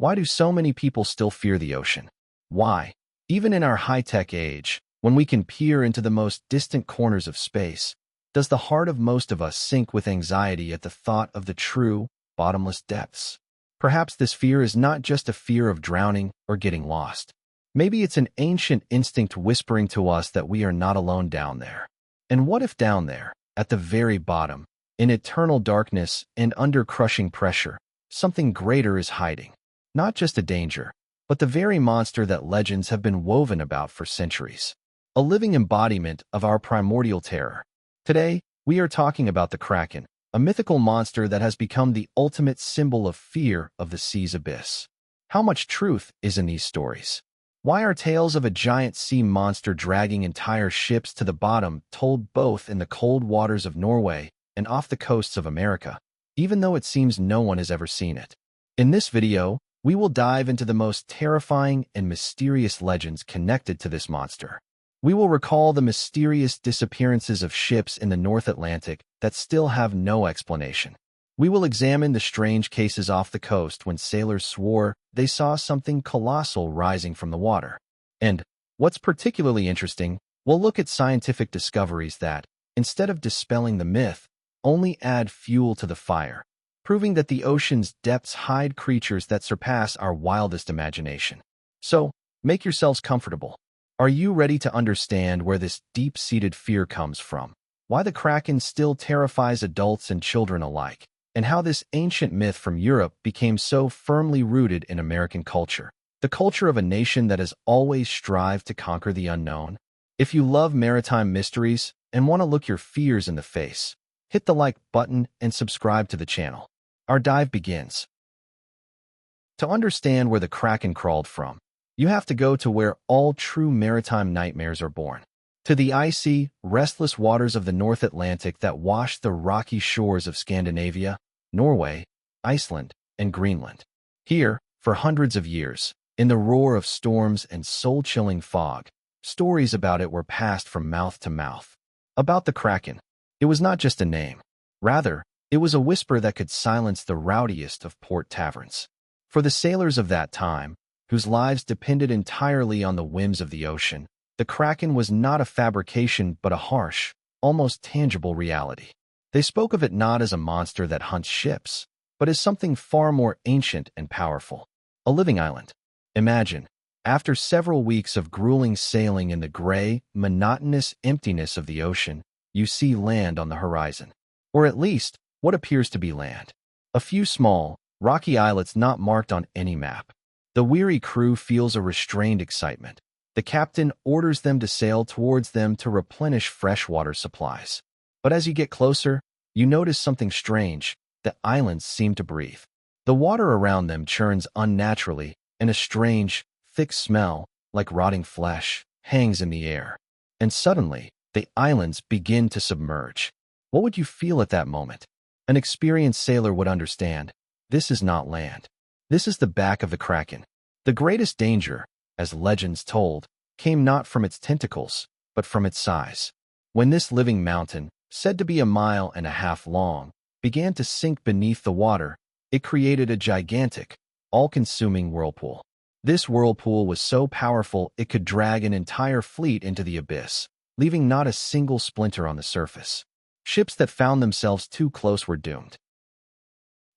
Why do so many people still fear the ocean? Why, even in our high-tech age, when we can peer into the most distant corners of space, does the heart of most of us sink with anxiety at the thought of the true, bottomless depths? Perhaps this fear is not just a fear of drowning or getting lost. Maybe it's an ancient instinct whispering to us that we are not alone down there. And what if down there, at the very bottom, in eternal darkness and under crushing pressure, something greater is hiding? Not just a danger, but the very monster that legends have been woven about for centuries. A living embodiment of our primordial terror. Today, we are talking about the Kraken, a mythical monster that has become the ultimate symbol of fear of the sea's abyss. How much truth is in these stories? Why are tales of a giant sea monster dragging entire ships to the bottom told both in the cold waters of Norway and off the coasts of America, even though it seems no one has ever seen it? In this video, we will dive into the most terrifying and mysterious legends connected to this monster. We will recall the mysterious disappearances of ships in the North Atlantic that still have no explanation. We will examine the strange cases off the coast when sailors swore they saw something colossal rising from the water. And, what's particularly interesting, we'll look at scientific discoveries that, instead of dispelling the myth, only add fuel to the fire, proving that the ocean's depths hide creatures that surpass our wildest imagination. So, make yourselves comfortable. Are you ready to understand where this deep-seated fear comes from? Why the Kraken still terrifies adults and children alike? And how this ancient myth from Europe became so firmly rooted in American culture, the culture of a nation that has always strived to conquer the unknown? If you love maritime mysteries and want to look your fears in the face, hit the like button and subscribe to the channel. Our dive begins. To understand where the Kraken crawled from, you have to go to where all true maritime nightmares are born. To the icy, restless waters of the North Atlantic that wash the rocky shores of Scandinavia, Norway, Iceland, and Greenland. Here, for hundreds of years, in the roar of storms and soul-chilling fog, stories about it were passed from mouth to mouth. About the Kraken, it was not just a name. Rather, it was a whisper that could silence the rowdiest of port taverns. For the sailors of that time, whose lives depended entirely on the whims of the ocean, the Kraken was not a fabrication but a harsh, almost tangible reality. They spoke of it not as a monster that hunts ships, but as something far more ancient and powerful. A living island. Imagine, after several weeks of grueling sailing in the gray, monotonous emptiness of the ocean, you see land on the horizon. Or at least, what appears to be land. A few small, rocky islets not marked on any map. The weary crew feels a restrained excitement. The captain orders them to sail towards them to replenish freshwater supplies. But as you get closer, you notice something strange. The islands seem to breathe. The water around them churns unnaturally, and a strange, thick smell, like rotting flesh, hangs in the air. And suddenly, the islands begin to submerge. What would you feel at that moment? An experienced sailor would understand. This is not land. This is the back of the Kraken. The greatest danger, as legends told, came not from its tentacles, but from its size. When this living mountain, said to be 1.5 miles long, began to sink beneath the water, it created a gigantic, all-consuming whirlpool. This whirlpool was so powerful it could drag an entire fleet into the abyss, leaving not a single splinter on the surface. Ships that found themselves too close were doomed.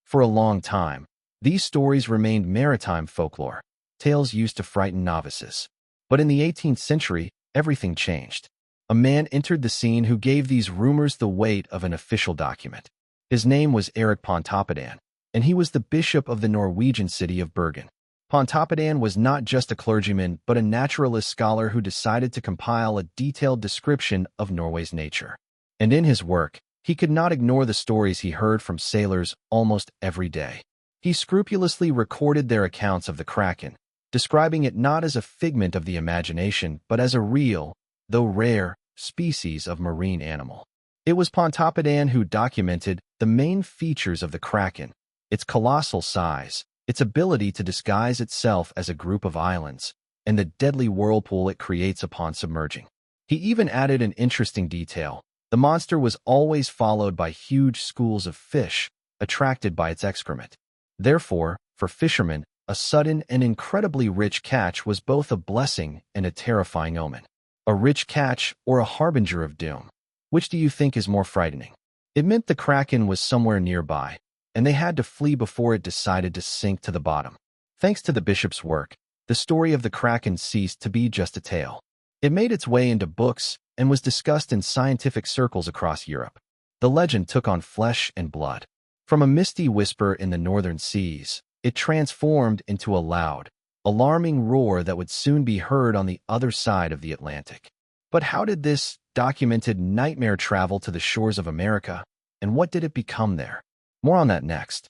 For a long time, these stories remained maritime folklore, tales used to frighten novices. But in the 18th century, everything changed. A man entered the scene who gave these rumors the weight of an official document. His name was Erik Pontoppidan, and he was the bishop of the Norwegian city of Bergen. Pontoppidan was not just a clergyman but a naturalist scholar who decided to compile a detailed description of Norway's nature. And in his work, he could not ignore the stories he heard from sailors almost every day. He scrupulously recorded their accounts of the Kraken, describing it not as a figment of the imagination but as a real, though rare, species of marine animal. It was Pontoppidan who documented the main features of the Kraken, its colossal size, its ability to disguise itself as a group of islands, and the deadly whirlpool it creates upon submerging. He even added an interesting detail. The monster was always followed by huge schools of fish, attracted by its excrement. Therefore, for fishermen, A sudden and incredibly rich catch was both a blessing and a terrifying omen. A rich catch or a harbinger of doom? Which do you think is more frightening? It meant the Kraken was somewhere nearby, and they had to flee before it decided to sink to the bottom. Thanks to the bishop's work, the story of the Kraken ceased to be just a tale. It made its way into books and was discussed in scientific circles across Europe. The legend took on flesh and blood. From a misty whisper in the northern seas, it transformed into a loud, alarming roar that would soon be heard on the other side of the Atlantic. But how did this documented nightmare travel to the shores of America, and what did it become there? More on that next.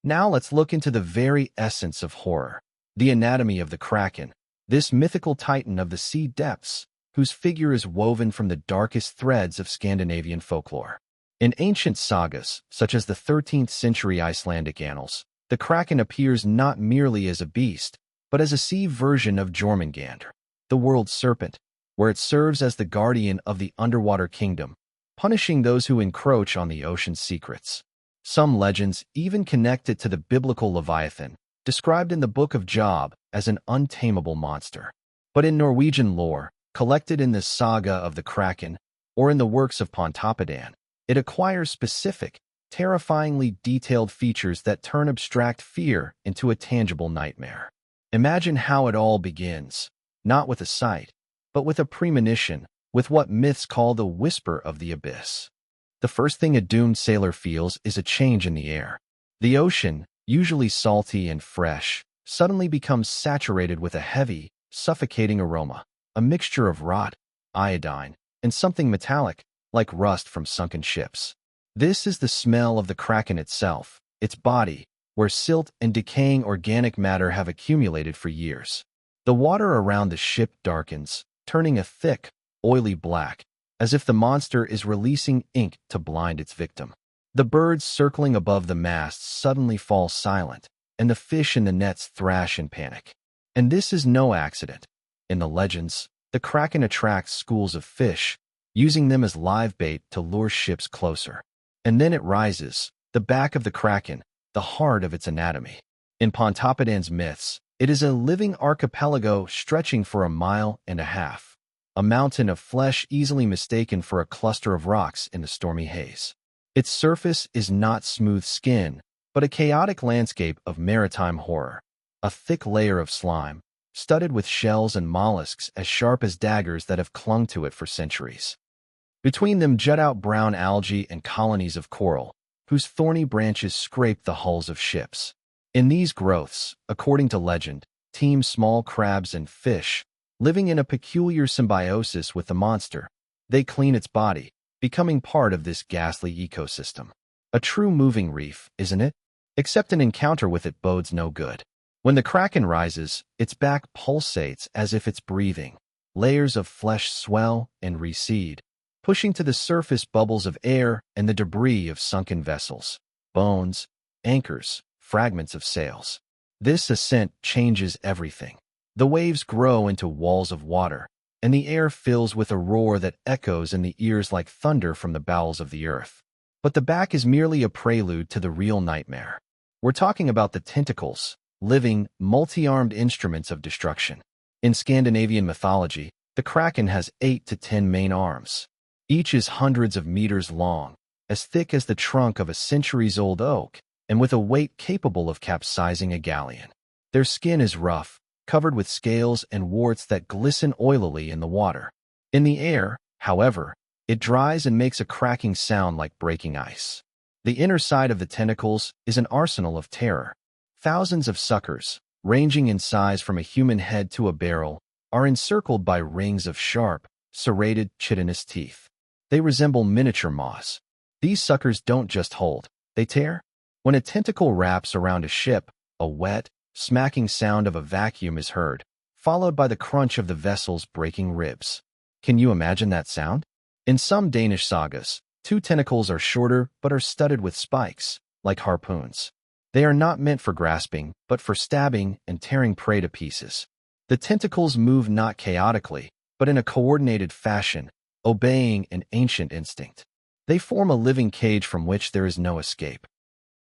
Now let's look into the very essence of horror, the anatomy of the Kraken, this mythical titan of the sea depths, whose figure is woven from the darkest threads of Scandinavian folklore. In ancient sagas, such as the 13th century Icelandic annals, the Kraken appears not merely as a beast, but as a sea version of Jormungandr, the world serpent, where it serves as the guardian of the underwater kingdom, punishing those who encroach on the ocean's secrets. Some legends even connect it to the biblical Leviathan, described in the Book of Job as an untamable monster. But in Norwegian lore, collected in the saga of the Kraken, or in the works of Pontoppidan, it acquires specific, terrifyingly detailed features that turn abstract fear into a tangible nightmare. Imagine how it all begins, not with a sight, but with a premonition, with what myths call the whisper of the abyss. The first thing a doomed sailor feels is a change in the air. The ocean, usually salty and fresh, suddenly becomes saturated with a heavy, suffocating aroma, a mixture of rot, iodine, and something metallic, like rust from sunken ships. This is the smell of the Kraken itself, its body, where silt and decaying organic matter have accumulated for years. The water around the ship darkens, turning a thick, oily black, as if the monster is releasing ink to blind its victim. The birds circling above the masts suddenly fall silent, and the fish in the nets thrash in panic. And this is no accident. In the legends, the Kraken attracts schools of fish, using them as live bait to lure ships closer. And then it rises, the back of the Kraken, the heart of its anatomy. In Pontoppidan's myths, it is a living archipelago stretching for a mile and a half, a mountain of flesh easily mistaken for a cluster of rocks in the stormy haze. Its surface is not smooth skin, but a chaotic landscape of maritime horror, a thick layer of slime, studded with shells and mollusks as sharp as daggers that have clung to it for centuries. Between them jut out brown algae and colonies of coral, whose thorny branches scrape the hulls of ships. In these growths, according to legend, teem small crabs and fish, living in a peculiar symbiosis with the monster. They clean its body, becoming part of this ghastly ecosystem. A true moving reef, isn't it? Except an encounter with it bodes no good. When the Kraken rises, its back pulsates as if it's breathing. Layers of flesh swell and recede, pushing to the surface bubbles of air and the debris of sunken vessels, bones, anchors, fragments of sails. This ascent changes everything. The waves grow into walls of water, and the air fills with a roar that echoes in the ears like thunder from the bowels of the earth. But the back is merely a prelude to the real nightmare. We're talking about the tentacles, living, multi-armed instruments of destruction. In Scandinavian mythology, the Kraken has 8 to 10 main arms. Each is hundreds of meters long, as thick as the trunk of a centuries-old oak, and with a weight capable of capsizing a galleon. Their skin is rough, covered with scales and warts that glisten oilily in the water. In the air, however, it dries and makes a cracking sound like breaking ice. The inner side of the tentacles is an arsenal of terror. Thousands of suckers, ranging in size from a human head to a barrel, are encircled by rings of sharp, serrated, chitinous teeth. They resemble miniature maws. These suckers don't just hold, they tear. When a tentacle wraps around a ship, a wet, smacking sound of a vacuum is heard, followed by the crunch of the vessel's breaking ribs. Can you imagine that sound? In some Danish sagas, 2 tentacles are shorter but are studded with spikes, like harpoons. They are not meant for grasping, but for stabbing and tearing prey to pieces. The tentacles move not chaotically, but in a coordinated fashion, obeying an ancient instinct. They form a living cage from which there is no escape.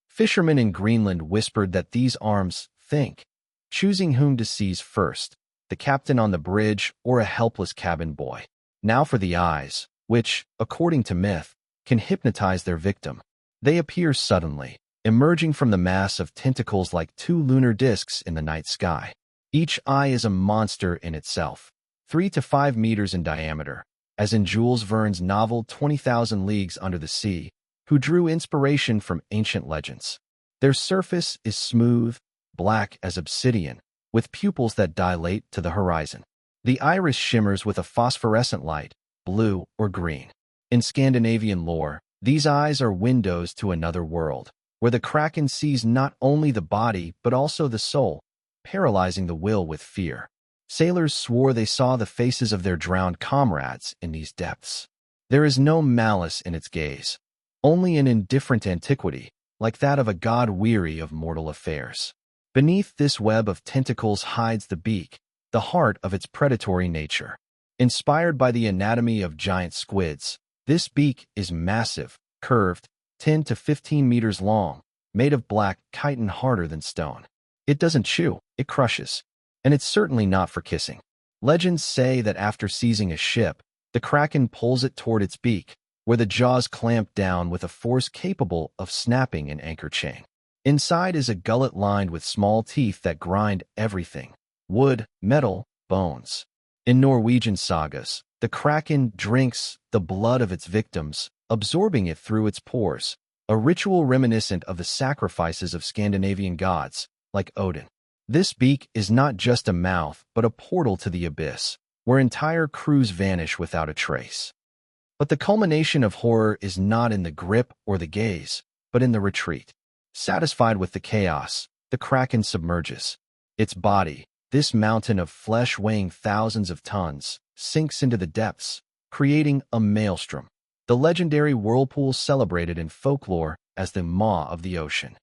Fishermen in Greenland whispered that these arms, think, choosing whom to seize first, the captain on the bridge or a helpless cabin boy. Now for the eyes, which, according to myth, can hypnotize their victim. They appear suddenly, emerging from the mass of tentacles like two lunar discs in the night sky. Each eye is a monster in itself, 3 to 5 meters in diameter, as in Jules Verne's novel 20,000 Leagues Under the Sea, who drew inspiration from ancient legends. Their surface is smooth, black as obsidian, with pupils that dilate to the horizon. The iris shimmers with a phosphorescent light, blue or green. In Scandinavian lore, these eyes are windows to another world, where the Kraken sees not only the body but also the soul, paralyzing the will with fear. Sailors swore they saw the faces of their drowned comrades in these depths. There is no malice in its gaze, only an indifferent antiquity, like that of a god weary of mortal affairs. Beneath this web of tentacles hides the beak, the heart of its predatory nature. Inspired by the anatomy of giant squids, this beak is massive, curved, 10 to 15 meters long, made of black chitin harder than stone. It doesn't chew, it crushes. And it's certainly not for kissing. Legends say that after seizing a ship, the Kraken pulls it toward its beak, where the jaws clamp down with a force capable of snapping an anchor chain. Inside is a gullet lined with small teeth that grind everything: wood, metal, bones. In Norwegian sagas, the Kraken drinks the blood of its victims, absorbing it through its pores, a ritual reminiscent of the sacrifices of Scandinavian gods, like Odin. This beak is not just a mouth, but a portal to the abyss, where entire crews vanish without a trace. But the culmination of horror is not in the grip or the gaze, but in the retreat. Satisfied with the chaos, the Kraken submerges. Its body, this mountain of flesh weighing thousands of tons, sinks into the depths, creating a maelstrom. The legendary whirlpool celebrated in folklore as the maw of the ocean.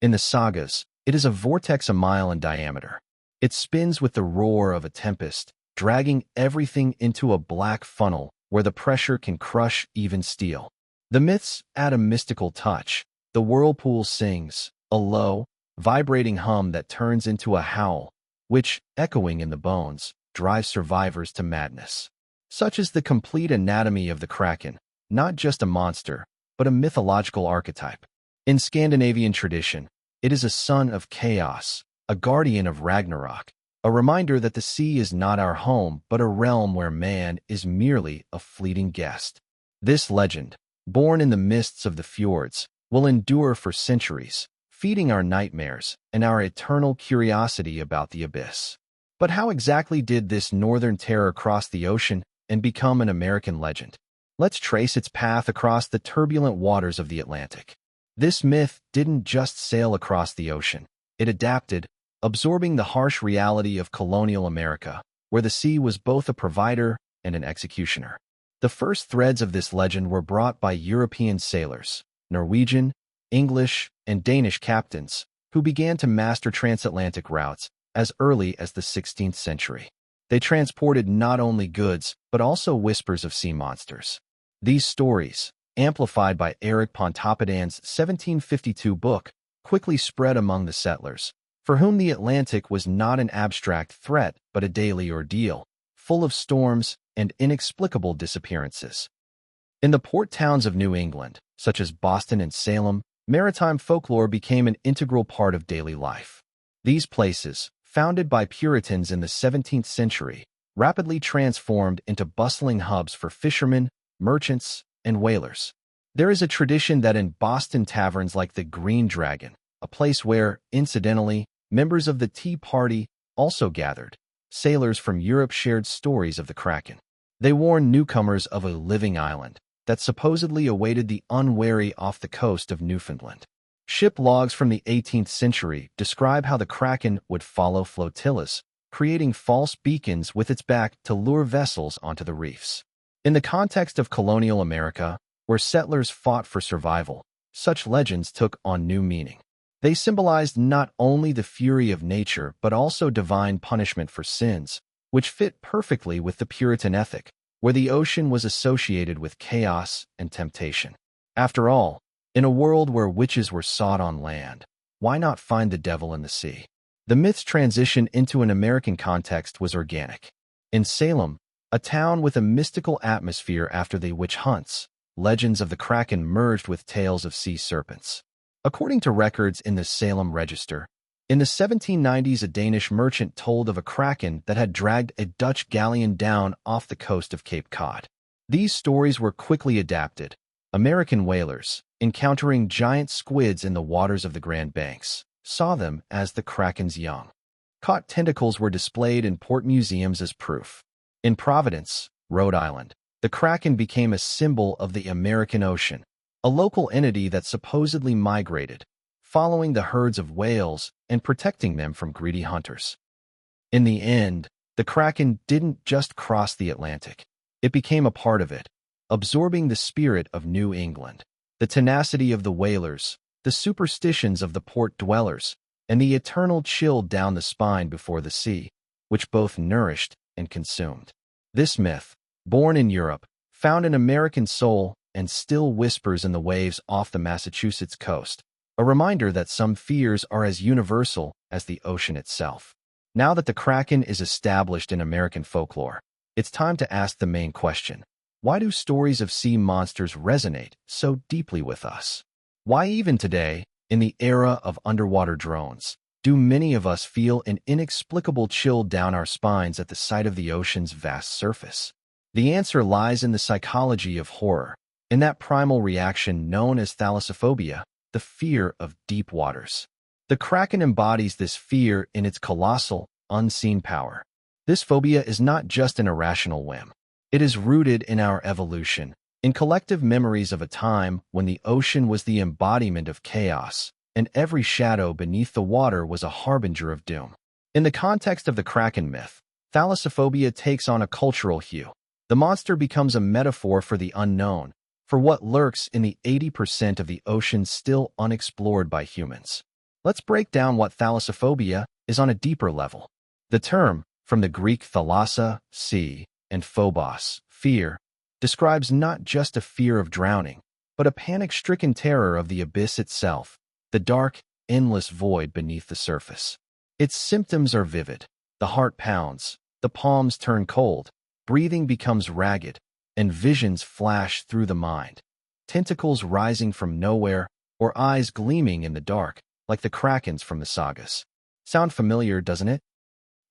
In the sagas, it is a vortex a mile in diameter. It spins with the roar of a tempest, dragging everything into a black funnel where the pressure can crush even steel. The myths add a mystical touch. The whirlpool sings, a low, vibrating hum that turns into a howl, which, echoing in the bones, drives survivors to madness. Such is the complete anatomy of the Kraken, not just a monster, but a mythological archetype. In Scandinavian tradition, it is a son of chaos, a guardian of Ragnarok, a reminder that the sea is not our home but a realm where man is merely a fleeting guest. This legend, born in the mists of the fjords, will endure for centuries, feeding our nightmares and our eternal curiosity about the abyss. But how exactly did this northern terror cross the ocean and become an American legend? Let's trace its path across the turbulent waters of the Atlantic. This myth didn't just sail across the ocean. It adapted, absorbing the harsh reality of colonial America, where the sea was both a provider and an executioner. The first threads of this legend were brought by European sailors, Norwegian, English, and Danish captains, who began to master transatlantic routes as early as the 16th century. They transported not only goods, but also whispers of sea monsters. These stories, amplified by Eric Pontoppidan's 1752 book, quickly spread among the settlers, for whom the Atlantic was not an abstract threat but a daily ordeal, full of storms and inexplicable disappearances. In the port towns of New England, such as Boston and Salem, maritime folklore became an integral part of daily life. These places, founded by Puritans in the 17th century, rapidly transformed into bustling hubs for fishermen, merchants, and whalers. There is a tradition that in Boston taverns like the Green Dragon, a place where, incidentally, members of the Tea Party also gathered, sailors from Europe shared stories of the Kraken. They warned newcomers of a living island that supposedly awaited the unwary off the coast of Newfoundland. Ship logs from the 18th century describe how the Kraken would follow flotillas, creating false beacons with its back to lure vessels onto the reefs. In the context of colonial America, where settlers fought for survival, such legends took on new meaning. They symbolized not only the fury of nature but also divine punishment for sins, which fit perfectly with the Puritan ethic, where the ocean was associated with chaos and temptation. After all, in a world where witches were sought on land, why not find the devil in the sea? The myth's transition into an American context was organic. In Salem, a town with a mystical atmosphere after the witch hunts, legends of the Kraken merged with tales of sea serpents. According to records in the Salem Register, in the 1790s a Danish merchant told of a Kraken that had dragged a Dutch galleon down off the coast of Cape Cod. These stories were quickly adapted. American whalers, encountering giant squids in the waters of the Grand Banks, saw them as the Kraken's young. Caught tentacles were displayed in port museums as proof. In Providence, Rhode Island, the Kraken became a symbol of the American Ocean, a local entity that supposedly migrated, following the herds of whales and protecting them from greedy hunters. In the end, the Kraken didn't just cross the Atlantic. It became a part of it, absorbing the spirit of New England, the tenacity of the whalers, the superstitions of the port dwellers, and the eternal chill down the spine before the sea, which both nourished and consumed. This myth, born in Europe, found an American soul and still whispers in the waves off the Massachusetts coast, a reminder that some fears are as universal as the ocean itself. Now that the Kraken is established in American folklore, it's time to ask the main question. Why do stories of sea monsters resonate so deeply with us? Why even today, in the era of underwater drones, do many of us feel an inexplicable chill down our spines at the sight of the ocean's vast surface? The answer lies in the psychology of horror, in that primal reaction known as thalassophobia, the fear of deep waters. The Kraken embodies this fear in its colossal, unseen power. This phobia is not just an irrational whim. It is rooted in our evolution, in collective memories of a time when the ocean was the embodiment of chaos, and every shadow beneath the water was a harbinger of doom. In the context of the Kraken myth, thalassophobia takes on a cultural hue. The monster becomes a metaphor for the unknown, for what lurks in the 80% of the ocean still unexplored by humans. Let's break down what thalassophobia is on a deeper level. The term, from the Greek thalassa, sea, and phobos, fear, describes not just a fear of drowning, but a panic-stricken terror of the abyss itself, the dark, endless void beneath the surface. Its symptoms are vivid. The heart pounds, the palms turn cold, breathing becomes ragged, and visions flash through the mind. Tentacles rising from nowhere, or eyes gleaming in the dark, like the Krakens from the sagas. Sound familiar, doesn't it?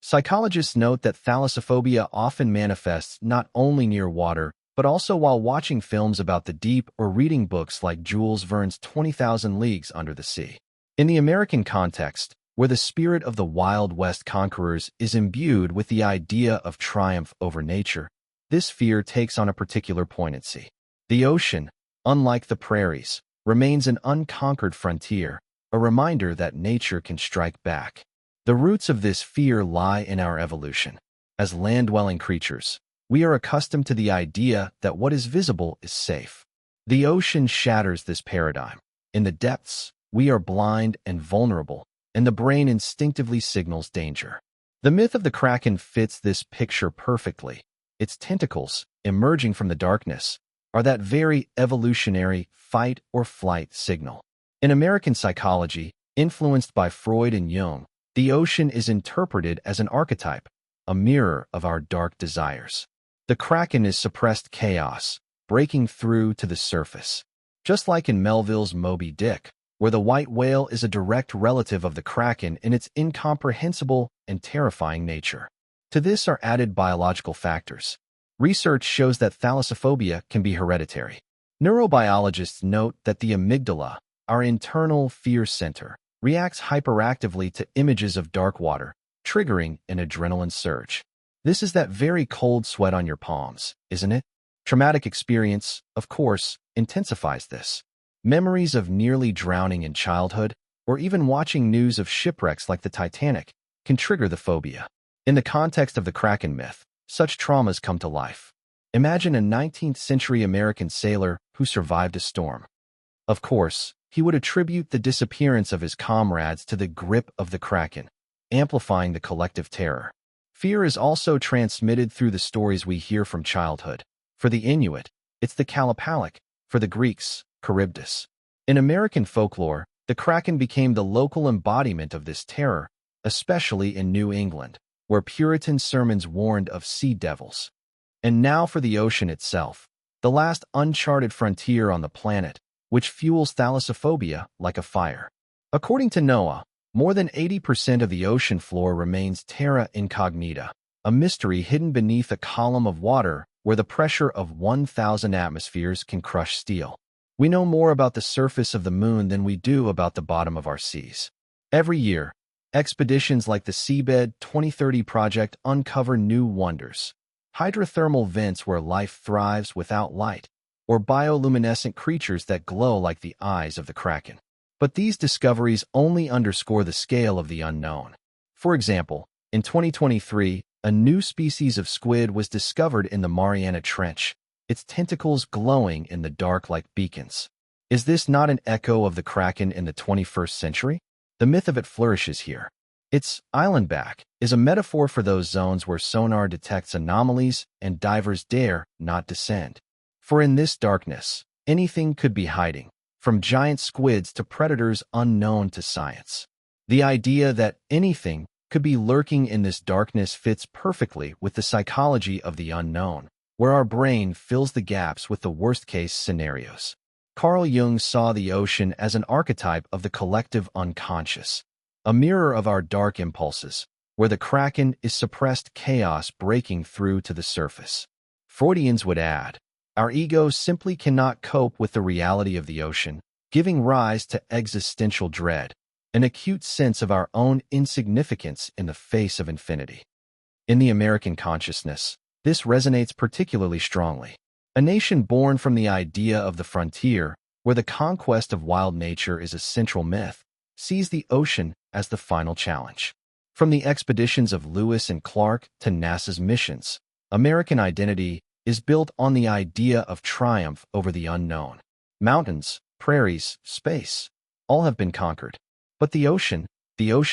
Psychologists note that thalassophobia often manifests not only near water, but also while watching films about the deep or reading books like Jules Verne's 20,000 Leagues Under the Sea. In the American context, where the spirit of the Wild West conquerors is imbued with the idea of triumph over nature, this fear takes on a particular poignancy. The ocean, unlike the prairies, remains an unconquered frontier, a reminder that nature can strike back. The roots of this fear lie in our evolution. As land-dwelling creatures, we are accustomed to the idea that what is visible is safe. The ocean shatters this paradigm. In the depths, we are blind and vulnerable, and the brain instinctively signals danger. The myth of the Kraken fits this picture perfectly. Its tentacles, emerging from the darkness, are that very evolutionary fight-or-flight signal. In American psychology, influenced by Freud and Jung, the ocean is interpreted as an archetype, a mirror of our dark desires. The Kraken is suppressed chaos, breaking through to the surface. Just like in Melville's Moby Dick, where the white whale is a direct relative of the Kraken in its incomprehensible and terrifying nature. To this are added biological factors. Research shows that thalassophobia can be hereditary. Neurobiologists note that the amygdala, our internal fear center, reacts hyperactively to images of dark water, triggering an adrenaline surge. This is that very cold sweat on your palms, isn't it? Traumatic experience, of course, intensifies this. Memories of nearly drowning in childhood, or even watching news of shipwrecks like the Titanic, can trigger the phobia. In the context of the Kraken myth, such traumas come to life. Imagine a 19th-century American sailor who survived a storm. Of course, he would attribute the disappearance of his comrades to the grip of the Kraken, amplifying the collective terror. Fear is also transmitted through the stories we hear from childhood. For the Inuit, it's the Kalapalik; for the Greeks, Charybdis. In American folklore, the Kraken became the local embodiment of this terror, especially in New England, where Puritan sermons warned of sea devils. And now for the ocean itself, the last uncharted frontier on the planet, which fuels thalassophobia like a fire. According to NOAA, more than 80% of the ocean floor remains terra incognita, a mystery hidden beneath a column of water where the pressure of 1,000 atmospheres can crush steel. We know more about the surface of the moon than we do about the bottom of our seas. Every year, expeditions like the Seabed 2030 project uncover new wonders. Hydrothermal vents where life thrives without light, or bioluminescent creatures that glow like the eyes of the Kraken. But these discoveries only underscore the scale of the unknown. For example, in 2023, a new species of squid was discovered in the Mariana Trench, its tentacles glowing in the dark like beacons. Is this not an echo of the Kraken in the 21st century? The myth of it flourishes here. Its island back is a metaphor for those zones where sonar detects anomalies and divers dare not descend. For in this darkness, anything could be hiding, from giant squids to predators unknown to science. The idea that anything could be lurking in this darkness fits perfectly with the psychology of the unknown, where our brain fills the gaps with the worst-case scenarios. Carl Jung saw the ocean as an archetype of the collective unconscious, a mirror of our dark impulses, where the Kraken is suppressed chaos breaking through to the surface. Freudians would add, our egos simply cannot cope with the reality of the ocean, giving rise to existential dread, an acute sense of our own insignificance in the face of infinity. In the American consciousness, this resonates particularly strongly. A nation born from the idea of the frontier, where the conquest of wild nature is a central myth, sees the ocean as the final challenge. From the expeditions of Lewis and Clark to NASA's missions, American identity is built on the idea of triumph over the unknown. Mountains, prairies, space, all have been conquered. But the ocean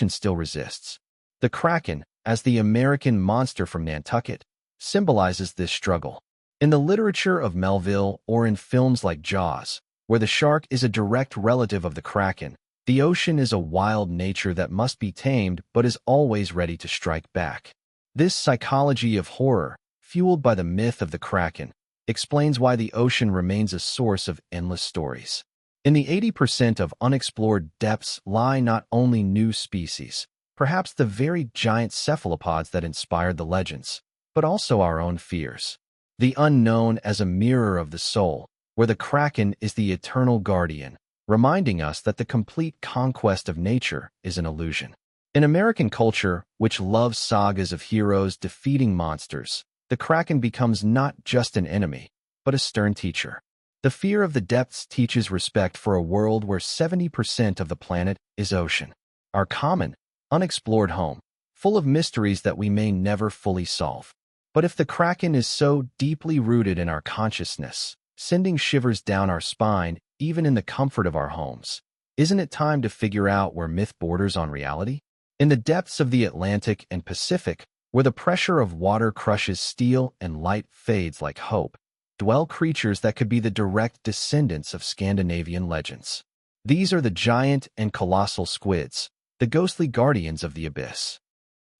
still resists. The Kraken, as the American monster from Nantucket, symbolizes this struggle. In the literature of Melville or in films like Jaws, where the shark is a direct relative of the Kraken, the ocean is a wild nature that must be tamed but is always ready to strike back. This psychology of horror, fueled by the myth of the Kraken, explains why the ocean remains a source of endless stories. In the 80% of unexplored depths lie not only new species, perhaps the very giant cephalopods that inspired the legends, but also our own fears. The unknown as a mirror of the soul, where the Kraken is the eternal guardian, reminding us that the complete conquest of nature is an illusion. In American culture, which loves sagas of heroes defeating monsters, the Kraken becomes not just an enemy, but a stern teacher. The fear of the depths teaches respect for a world where 70% of the planet is ocean, our common, unexplored home, full of mysteries that we may never fully solve. But if the Kraken is so deeply rooted in our consciousness, sending shivers down our spine even in the comfort of our homes, isn't it time to figure out where myth borders on reality? In the depths of the Atlantic and Pacific, where the pressure of water crushes steel and light fades like hope, dwell creatures that could be the direct descendants of Scandinavian legends. These are the giant and colossal squids, the ghostly guardians of the abyss.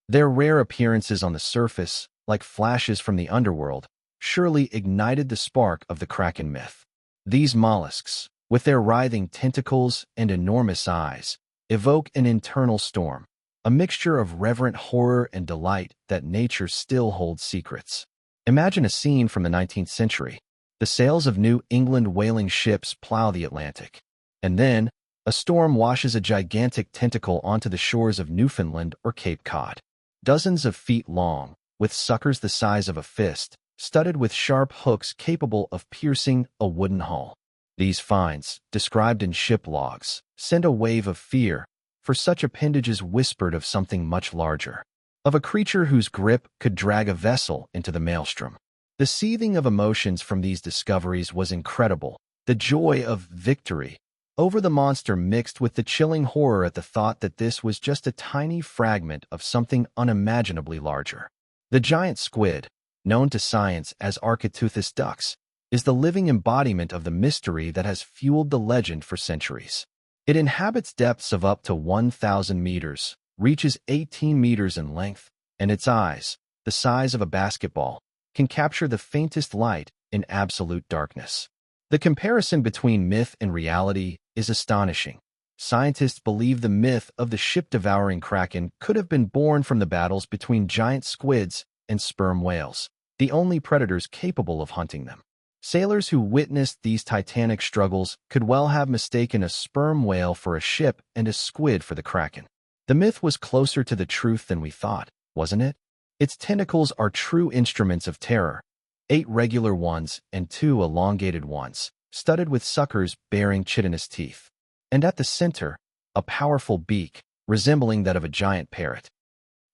Their rare appearances on the surface, like flashes from the underworld, surely ignited the spark of the Kraken myth. These mollusks, with their writhing tentacles and enormous eyes, evoke an internal storm, a mixture of reverent horror and delight that nature still holds secrets. Imagine a scene from the 19th century. The sails of New England whaling ships plow the Atlantic. And then, a storm washes a gigantic tentacle onto the shores of Newfoundland or Cape Cod. Dozens of feet long, with suckers the size of a fist, studded with sharp hooks capable of piercing a wooden hull. These finds, described in ship logs, send a wave of fear, for such appendages whispered of something much larger, of a creature whose grip could drag a vessel into the maelstrom. The seething of emotions from these discoveries was incredible, the joy of victory over the monster mixed with the chilling horror at the thought that this was just a tiny fragment of something unimaginably larger. The giant squid, known to science as Architeuthis dux, is the living embodiment of the mystery that has fueled the legend for centuries. It inhabits depths of up to 1,000 meters, reaches 18 meters in length, and its eyes, the size of a basketball, can capture the faintest light in absolute darkness. The comparison between myth and reality is astonishing. Scientists believe the myth of the ship-devouring Kraken could have been born from the battles between giant squids and sperm whales, the only predators capable of hunting them. Sailors who witnessed these titanic struggles could well have mistaken a sperm whale for a ship and a squid for the Kraken. The myth was closer to the truth than we thought, wasn't it? Its tentacles are true instruments of terror, 8 regular ones and 2 elongated ones, studded with suckers bearing chitinous teeth. And at the center, a powerful beak, resembling that of a giant parrot.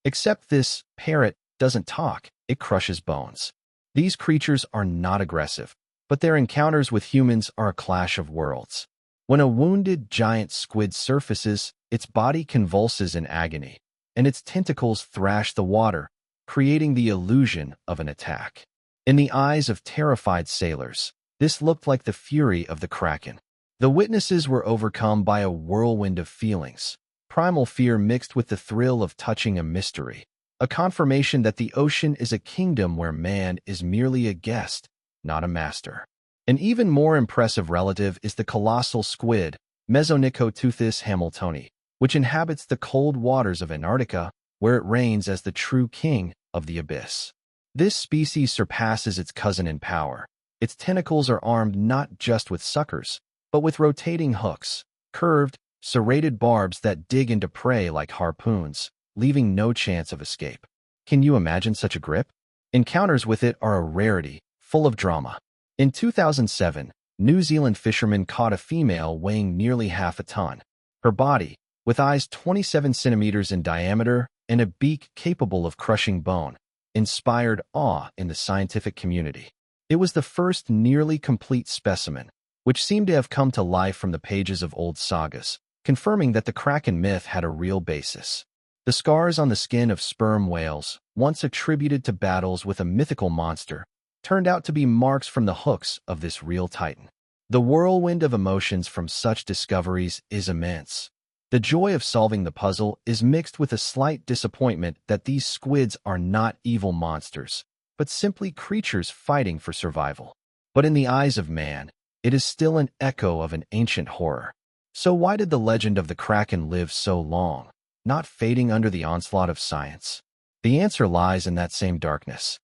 Except this parrot doesn't talk, it crushes bones. These creatures are not aggressive, but their encounters with humans are a clash of worlds. When a wounded giant squid surfaces, its body convulses in agony, and its tentacles thrash the water, creating the illusion of an attack. In the eyes of terrified sailors, this looked like the fury of the Kraken. The witnesses were overcome by a whirlwind of feelings, primal fear mixed with the thrill of touching a mystery, a confirmation that the ocean is a kingdom where man is merely a guest, not a master. An even more impressive relative is the colossal squid, Mesonychoteuthis hamiltoni, which inhabits the cold waters of Antarctica, where it reigns as the true king of the abyss. This species surpasses its cousin in power. Its tentacles are armed not just with suckers, but with rotating hooks, curved, serrated barbs that dig into prey like harpoons, leaving no chance of escape. Can you imagine such a grip? Encounters with it are a rarity, full of drama. In 2007, New Zealand fishermen caught a female weighing nearly half a ton. Her body, with eyes 27 centimeters in diameter and a beak capable of crushing bone, inspired awe in the scientific community. It was the first nearly complete specimen, which seemed to have come to life from the pages of old sagas, confirming that the Kraken myth had a real basis. The scars on the skin of sperm whales, once attributed to battles with a mythical monster, turned out to be marks from the hooks of this real titan. The whirlwind of emotions from such discoveries is immense. The joy of solving the puzzle is mixed with a slight disappointment that these squids are not evil monsters, but simply creatures fighting for survival. But in the eyes of man, it is still an echo of an ancient horror. So why did the legend of the Kraken live so long, not fading under the onslaught of science? The answer lies in that same darkness.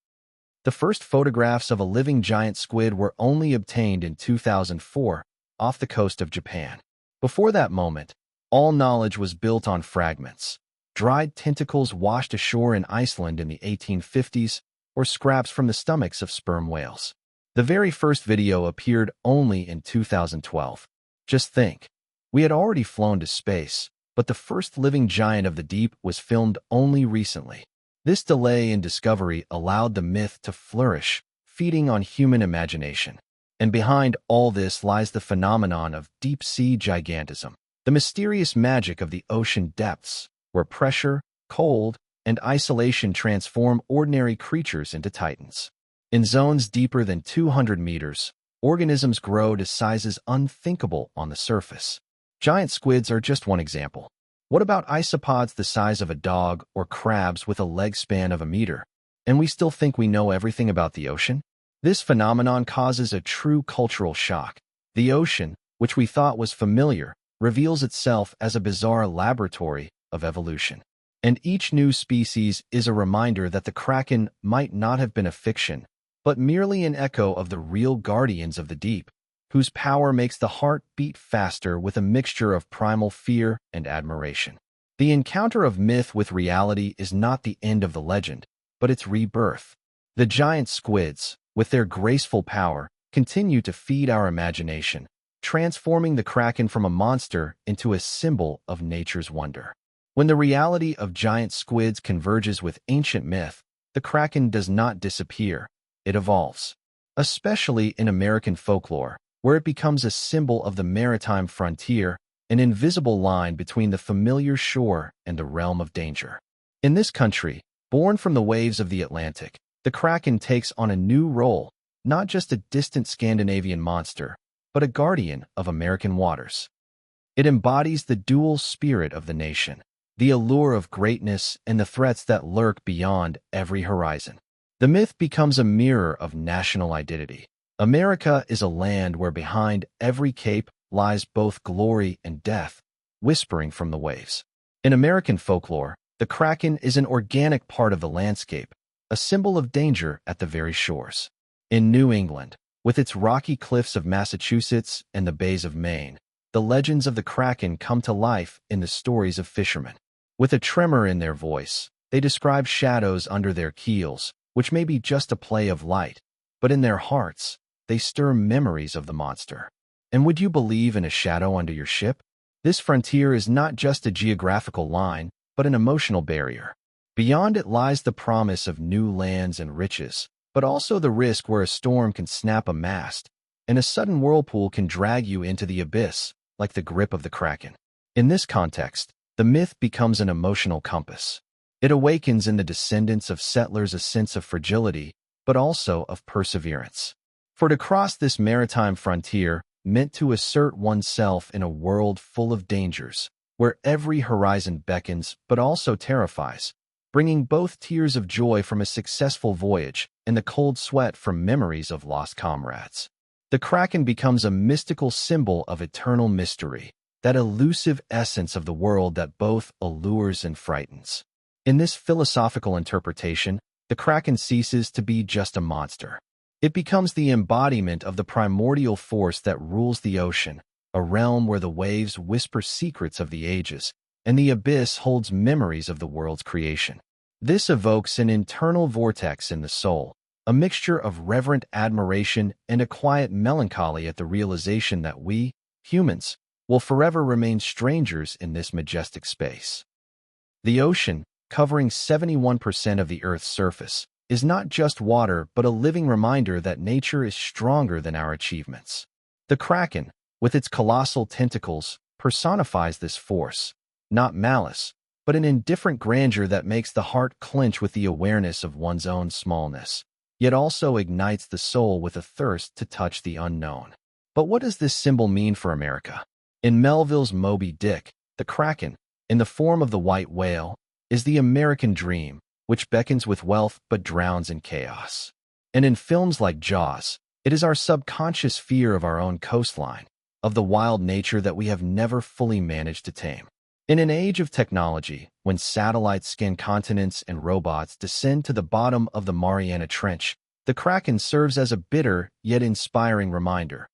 The first photographs of a living giant squid were only obtained in 2004 off the coast of Japan. Before that moment, all knowledge was built on fragments, dried tentacles washed ashore in Iceland in the 1850s, or scraps from the stomachs of sperm whales. The very first video appeared only in 2012. Just think, we had already flown to space, but the first living giant of the deep was filmed only recently. This delay in discovery allowed the myth to flourish, feeding on human imagination. And behind all this lies the phenomenon of deep-sea gigantism, the mysterious magic of the ocean depths, where pressure, cold, and isolation transform ordinary creatures into titans. In zones deeper than 200 meters, organisms grow to sizes unthinkable on the surface. Giant squids are just one example. What about isopods the size of a dog or crabs with a leg span of a meter? And we still think we know everything about the ocean? This phenomenon causes a true cultural shock. The ocean, which we thought was familiar, reveals itself as a bizarre laboratory of evolution. And each new species is a reminder that the Kraken might not have been a fiction, but merely an echo of the real guardians of the deep, whose power makes the heart beat faster with a mixture of primal fear and admiration. The encounter of myth with reality is not the end of the legend, but its rebirth. The giant squids, with their graceful power, continue to feed our imagination, transforming the Kraken from a monster into a symbol of nature's wonder. When the reality of giant squids converges with ancient myth, the Kraken does not disappear, it evolves. Especially in American folklore, where it becomes a symbol of the maritime frontier, an invisible line between the familiar shore and the realm of danger. In this country, born from the waves of the Atlantic, the Kraken takes on a new role, not just a distant Scandinavian monster, but a guardian of American waters. It embodies the dual spirit of the nation, the allure of greatness, and the threats that lurk beyond every horizon. The myth becomes a mirror of national identity. America is a land where behind every cape lies both glory and death, whispering from the waves. In American folklore, the Kraken is an organic part of the landscape, a symbol of danger at the very shores. In New England, with its rocky cliffs of Massachusetts and the bays of Maine, the legends of the Kraken come to life in the stories of fishermen. With a tremor in their voice, they describe shadows under their keels, which may be just a play of light, but in their hearts, they stir memories of the monster. And would you believe in a shadow under your ship? This frontier is not just a geographical line, but an emotional barrier. Beyond it lies the promise of new lands and riches, but also the risk where a storm can snap a mast, and a sudden whirlpool can drag you into the abyss, like the grip of the Kraken. In this context, the myth becomes an emotional compass. It awakens in the descendants of settlers a sense of fragility, but also of perseverance. For to cross this maritime frontier meant to assert oneself in a world full of dangers, where every horizon beckons but also terrifies, bringing both tears of joy from a successful voyage and the cold sweat from memories of lost comrades. The Kraken becomes a mystical symbol of eternal mystery, that elusive essence of the world that both allures and frightens. In this philosophical interpretation, the Kraken ceases to be just a monster. It becomes the embodiment of the primordial force that rules the ocean, a realm where the waves whisper secrets of the ages, and the abyss holds memories of the world's creation. This evokes an internal vortex in the soul, a mixture of reverent admiration and a quiet melancholy at the realization that we, humans, will forever remain strangers in this majestic space. The ocean, covering 71% of the Earth's surface, is not just water but a living reminder that nature is stronger than our achievements. The Kraken, with its colossal tentacles, personifies this force, not malice, but an indifferent grandeur that makes the heart clench with the awareness of one's own smallness, yet also ignites the soul with a thirst to touch the unknown. But what does this symbol mean for America? In Melville's Moby Dick, the Kraken, in the form of the white whale, is the American dream, which beckons with wealth but drowns in chaos. And in films like Jaws, it is our subconscious fear of our own coastline, of the wild nature that we have never fully managed to tame. In an age of technology, when satellites scan continents and robots descend to the bottom of the Mariana Trench, the Kraken serves as a bitter yet inspiring reminder.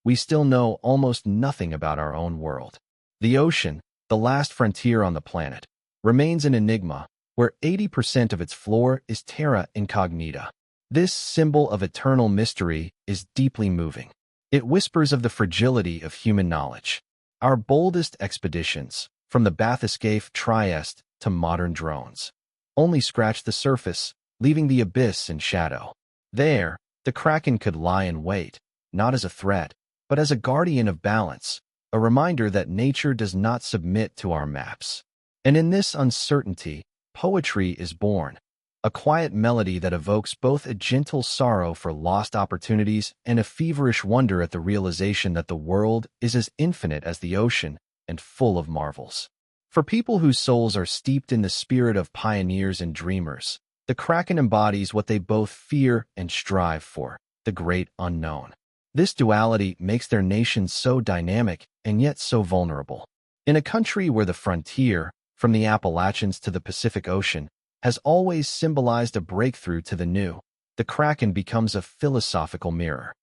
We still know almost nothing about our own world. The ocean, the last frontier on the planet, remains an enigma, where 80% of its floor is terra incognita. This symbol of eternal mystery is deeply moving. It whispers of the fragility of human knowledge. Our boldest expeditions, from the Bathyscaphe Trieste to modern drones, only scratch the surface, leaving the abyss in shadow. There, the Kraken could lie in wait, not as a threat, but as a guardian of balance, a reminder that nature does not submit to our maps. And in this uncertainty, poetry is born, a quiet melody that evokes both a gentle sorrow for lost opportunities and a feverish wonder at the realization that the world is as infinite as the ocean and full of marvels. For people whose souls are steeped in the spirit of pioneers and dreamers, the Kraken embodies what they both fear and strive for, the great unknown. This duality makes their nation so dynamic and yet so vulnerable. In a country where the frontier, from the Appalachians to the Pacific Ocean, has always symbolized a breakthrough to the new, the Kraken becomes a philosophical mirror.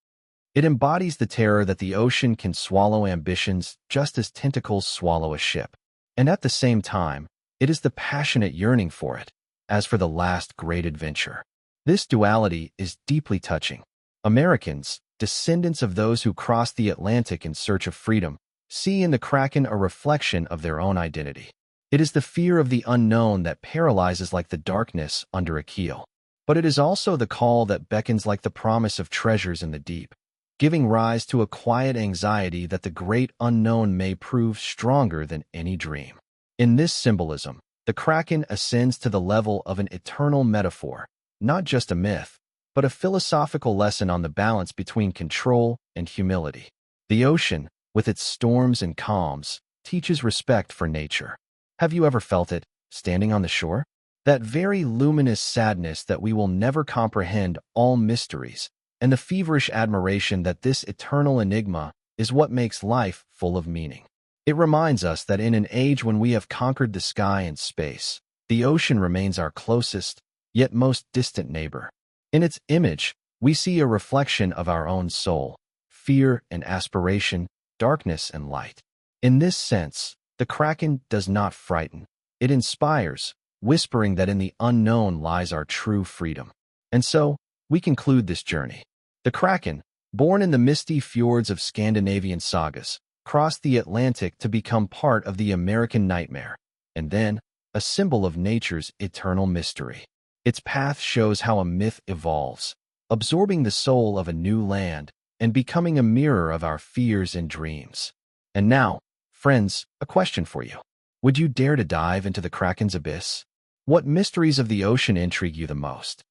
It embodies the terror that the ocean can swallow ambitions just as tentacles swallow a ship. And at the same time, it is the passionate yearning for it, as for the last great adventure. This duality is deeply touching. Americans, descendants of those who crossed the Atlantic in search of freedom, see in the Kraken a reflection of their own identity. It is the fear of the unknown that paralyzes like the darkness under a keel. But it is also the call that beckons like the promise of treasures in the deep, giving rise to a quiet anxiety that the great unknown may prove stronger than any dream. In this symbolism, the Kraken ascends to the level of an eternal metaphor, not just a myth, but a philosophical lesson on the balance between control and humility. The ocean, with its storms and calms, teaches respect for nature. Have you ever felt it, standing on the shore? That very luminous sadness that we will never comprehend all mysteries, and the feverish admiration that this eternal enigma is what makes life full of meaning. It reminds us that in an age when we have conquered the sky and space, the ocean remains our closest, yet most distant neighbor. In its image, we see a reflection of our own soul, fear and aspiration, darkness and light. In this sense, the Kraken does not frighten. It inspires, whispering that in the unknown lies our true freedom. And so, we conclude this journey. The Kraken, born in the misty fjords of Scandinavian sagas, crossed the Atlantic to become part of the American nightmare, and then, a symbol of nature's eternal mystery. Its path shows how a myth evolves, absorbing the soul of a new land and becoming a mirror of our fears and dreams. And now, friends, a question for you. Would you dare to dive into the Kraken's abyss? What mysteries of the ocean intrigue you the most?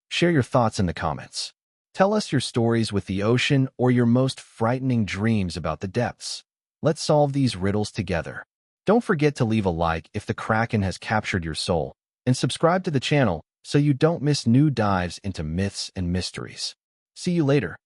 Share your thoughts in the comments. Tell us your stories with the ocean or your most frightening dreams about the depths. Let's solve these riddles together. Don't forget to leave a like if the Kraken has captured your soul, and subscribe to the channel so you don't miss new dives into myths and mysteries. See you later.